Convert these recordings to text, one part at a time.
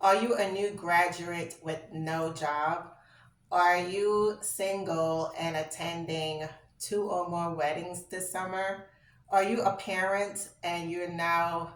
Are you a new graduate with no job? Are you single and attending two or more weddings this summer? Are you a parent and you're now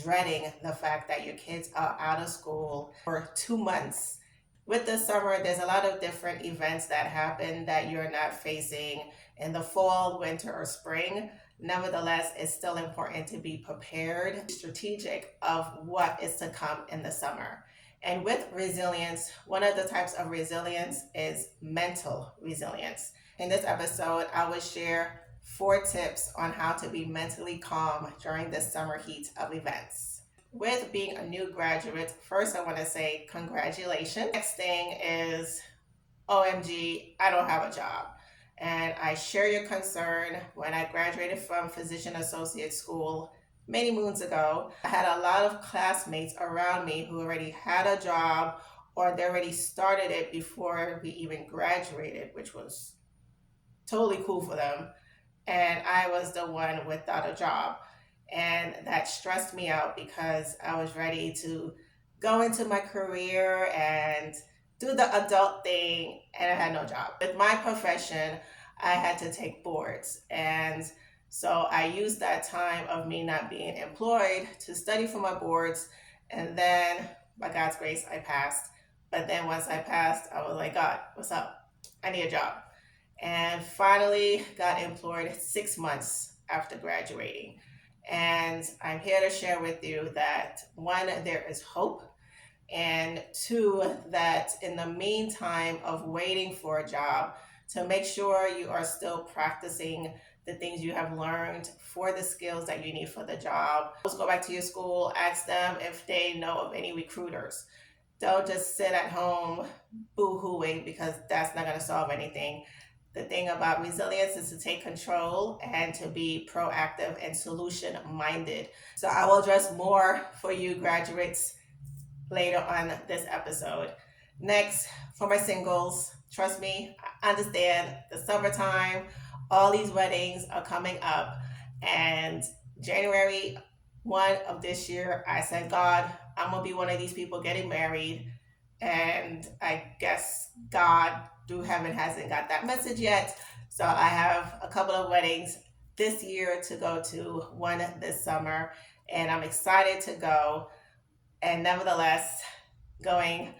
dreading the fact that your kids are out of school for 2 months? With the summer, there's a lot of different events that happen that you're not facing in the fall, winter, or spring. Nevertheless, it's still important to be prepared, strategic of what is to come in the summer. And with resilience, one of the types of resilience is mental resilience. In this episode, I will share 4 tips on how to be mentally calm during the summer heat of events. With being a new graduate, first I want to say congratulations. Next thing is OMG, I don't have a job. And I share your concern. When I graduated from Physician Associate School many moons ago, I had a lot of classmates around me who already had a job or they already started it before we even graduated, which was totally cool for them. And I was the one without a job. And that stressed me out because I was ready to go into my career and do the adult thing, and I had no job. With my profession, I had to take boards. And so I used that time of me not being employed to study for my boards. And then, by God's grace, I passed. But then once I passed, I was like, God, what's up? I need a job. And finally got employed 6 months after graduating. And I'm here to share with you that one, there is hope, and two, that in the meantime of waiting for a job, to make sure you are still practicing the things you have learned for the skills that you need for the job. Just go back to your school, ask them if they know of any recruiters. Don't just sit at home boo-hooing because that's not going to solve anything. The thing about resilience is to take control and to be proactive and solution minded. So I will address more for you graduates later on this episode. Next, for my singles, trust me, I understand the summertime, all these weddings are coming up. And January 1 of this year, I said, God, I'm going to be one of these people getting married. And I guess God through heaven hasn't got that message yet. So I have a couple of weddings this year to go to, one this summer, and I'm excited to go. And nevertheless, going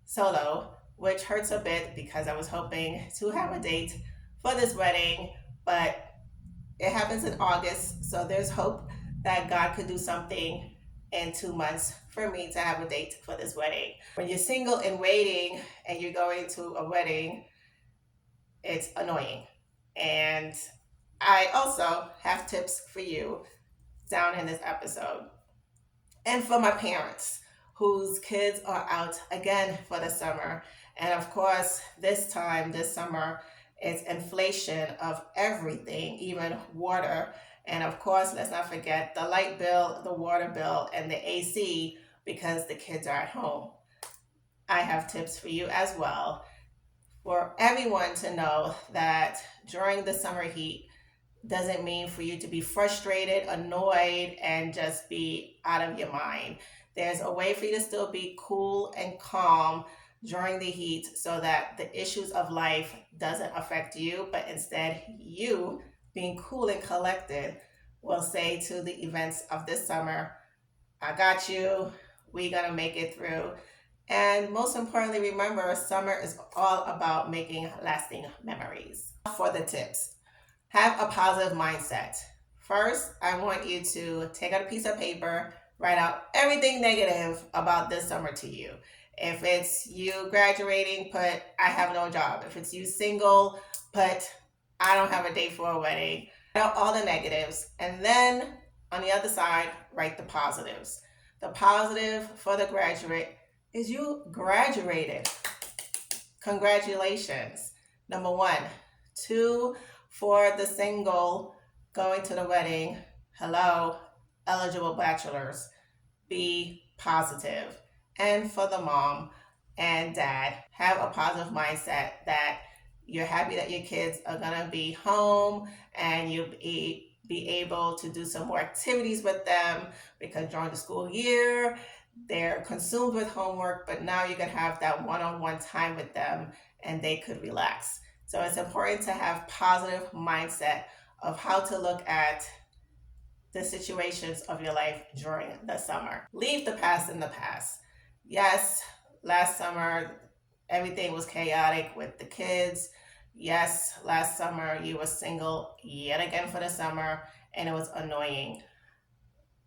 solo, which hurts a bit because I was hoping to have a date for this wedding, but it happens in August. So there's hope that God could do something in 2 months for me to have a date for this wedding. When you're single and waiting and you're going to a wedding, it's annoying. And I also have tips for you down in this episode. And for my parents whose kids are out again for the summer. And of course, this summer, it's inflation of everything, even water. And of course, let's not forget the light bill, the water bill, and the AC because the kids are at home. I have tips for you as well for everyone to know that during the summer heat doesn't mean for you to be frustrated, annoyed, and just be out of your mind. There's a way for you to still be cool and calm during the heat so that the issues of life doesn't affect you, but instead you being cool and collected will say to the events of this summer, I got you, we're gonna make it through. And most importantly, remember, summer is all about making lasting memories. For the tips, have a positive mindset. First, I want you to take out a piece of paper, write out everything negative about this summer to you. If it's you graduating, put I have no job. If it's you single, put I don't have a date for a wedding. Write out all the negatives. And then on the other side, write the positives. The positive for the graduate is you graduated. Congratulations. Number one. Two, for the single going to the wedding, hello, eligible bachelors, be positive. And for the mom and dad, have a positive mindset that you're happy that your kids are gonna be home and you'll be able to do some more activities with them because during the school year, they're consumed with homework, but now you can have that one-on-one time with them and they could relax. So it's important to have positive mindset of how to look at the situations of your life during the summer. Leave the past in the past. Yes, last summer everything was chaotic with the kids. Yes, last summer you were single yet again for the summer and it was annoying.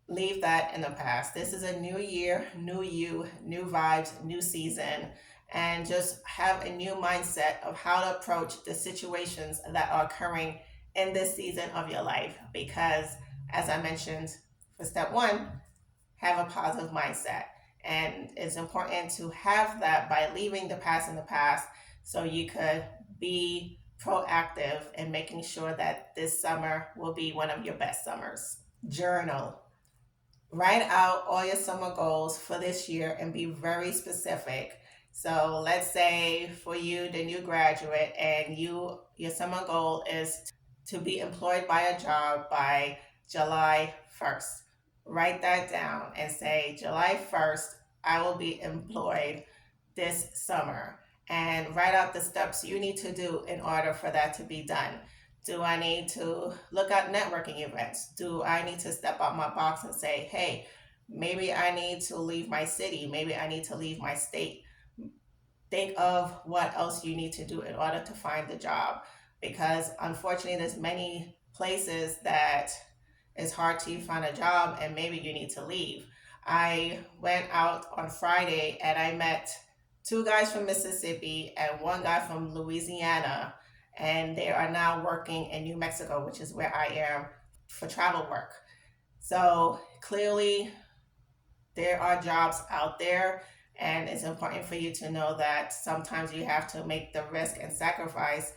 Leave that in the past. This is a new year, new you, new vibes, new season, and just have a new mindset of how to approach the situations that are occurring in this season of your life. Because, as I mentioned, for step one, have a positive mindset. And it's important to have that by leaving the past in the past so you could be proactive in making sure that this summer will be one of your best summers. Journal. Write out all your summer goals for this year and be very specific. So let's say for you, the new graduate, and your summer goal is to be employed by a job by July 1st. Write that down and say, July 1st, I will be employed this summer. And write out the steps you need to do in order for that to be done. Do I need to look at networking events? Do I need to step out my box and say, hey, maybe I need to leave my city, maybe I need to leave my state? Think of what else you need to do in order to find the job, because unfortunately there's many places that it's hard to find a job and maybe you need to leave. I went out on Friday and I met two guys from Mississippi and one guy from Louisiana, and they are now working in New Mexico, which is where I am, for travel work. So clearly there are jobs out there, and it's important for you to know that sometimes you have to make the risk and sacrifice,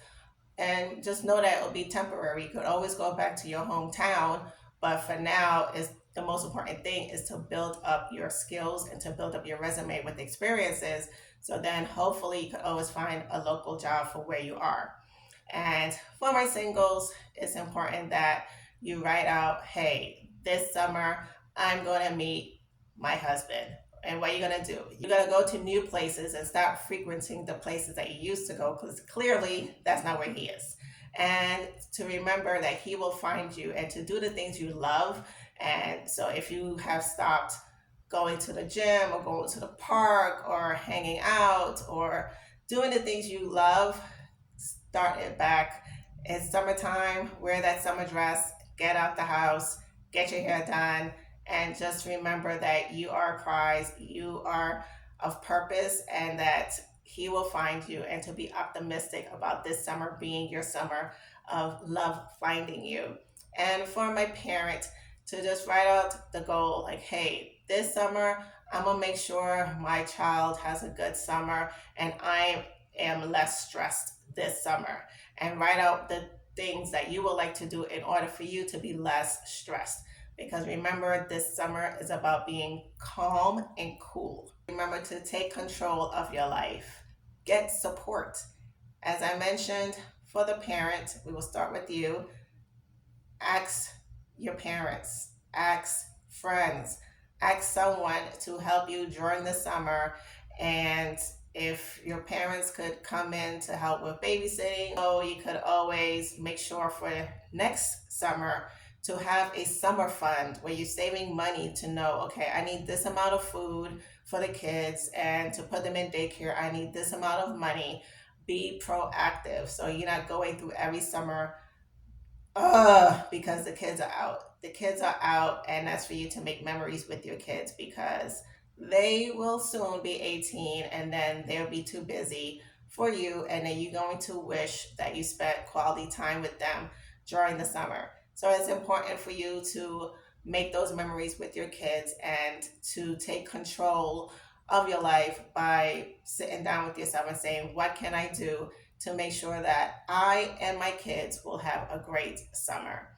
and just know that it'll be temporary. You could always go back to your hometown, but for now is the most important thing is to build up your skills and to build up your resume with experiences, so then hopefully you could always find a local job for where you are. And for my singles, it's important that you write out, hey, this summer I'm going to meet my husband. And what you're going to do, you're going to go to new places and stop frequenting the places that you used to go, because clearly that's not where he is. And to remember that he will find you and to do the things you love. And so if you have stopped going to the gym or going to the park or hanging out or doing the things you love, start it back. It's summertime, wear that summer dress, get out the house, get your hair done, and just remember that you are a prize, you are of purpose, and that he will find you, and to be optimistic about this summer being your summer of love finding you. And for my parent, to just write out the goal like, hey, this summer, I'm gonna make sure my child has a good summer and I am less stressed this summer. And write out the things that you would like to do in order for you to be less stressed. Because remember, this summer is about being calm and cool. Remember to take control of your life. Get support. As I mentioned, for the parent, we will start with you. Ask your parents, ask friends, ask someone to help you during the summer. And if your parents could come in to help with babysitting, so you could always make sure for next summer to have a summer fund where you're saving money to know, okay, I need this amount of food for the kids, and to put them in daycare, I need this amount of money. Be proactive so you're not going through every summer because the kids are out. The kids are out, and that's for you to make memories with your kids, because they will soon be 18 and then they'll be too busy for you, and then you're going to wish that you spent quality time with them during the summer. So it's important for you to make those memories with your kids and to take control of your life by sitting down with yourself and saying, what can I do to make sure that I and my kids will have a great summer?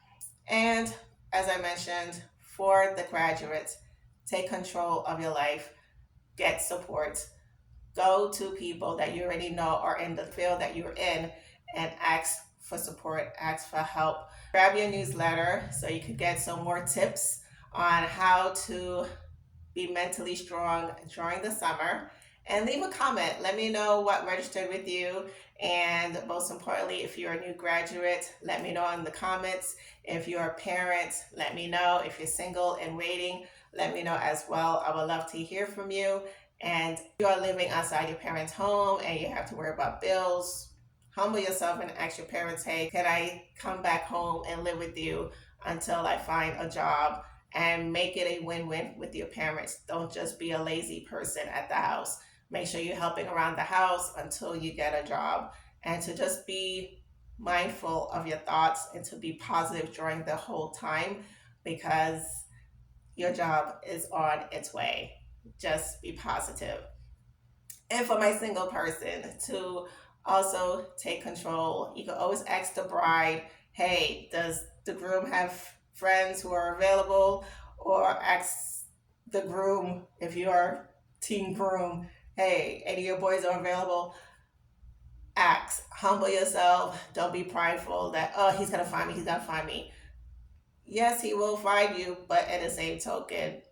And as I mentioned, for the graduates, take control of your life, get support, go to people that you already know are in the field that you're in, and ask for support, ask for help. Grab your newsletter so you can get some more tips on how to be mentally strong during the summer. And leave a comment. Let me know what registered with you. And most importantly, if you're a new graduate, let me know in the comments. If you're a parent, let me know. If you're single and waiting, let me know as well. I would love to hear from you. And if you are living outside your parents' home and you have to worry about bills, humble yourself and ask your parents, hey, can I come back home and live with you until I find a job? And make it a win-win with your parents. Don't just be a lazy person at the house. Make sure you're helping around the house until you get a job, and to just be mindful of your thoughts and to be positive during the whole time, because your job is on its way. Just be positive. And for my single person, to also take control, you can always ask the bride, hey, does the groom have friends who are available? Or ask the groom, if you are team groom, hey, any of your boys are available? Ask, humble yourself. Don't be prideful that, oh, he's gonna find me, he's gonna find me. Yes, he will find you, but at the same token,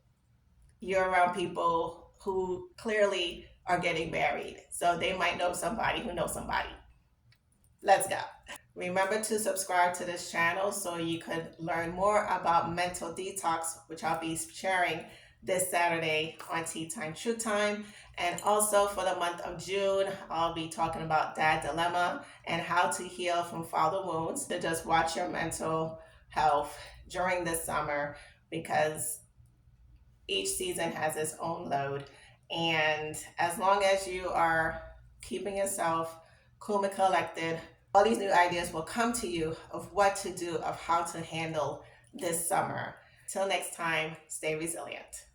you're around people who clearly are getting married. So they might know somebody who knows somebody. Let's go. Remember to subscribe to this channel so you could learn more about mental detox, which I'll be sharing this Saturday on Tea Time True Time. And also for the month of June, I'll be talking about Dad Dilemma and how to heal from father wounds. To just watch your mental health during the summer, because each season has its own load. And as long as you are keeping yourself cool and collected, all these new ideas will come to you of what to do, of how to handle this summer. Till next time, stay resilient.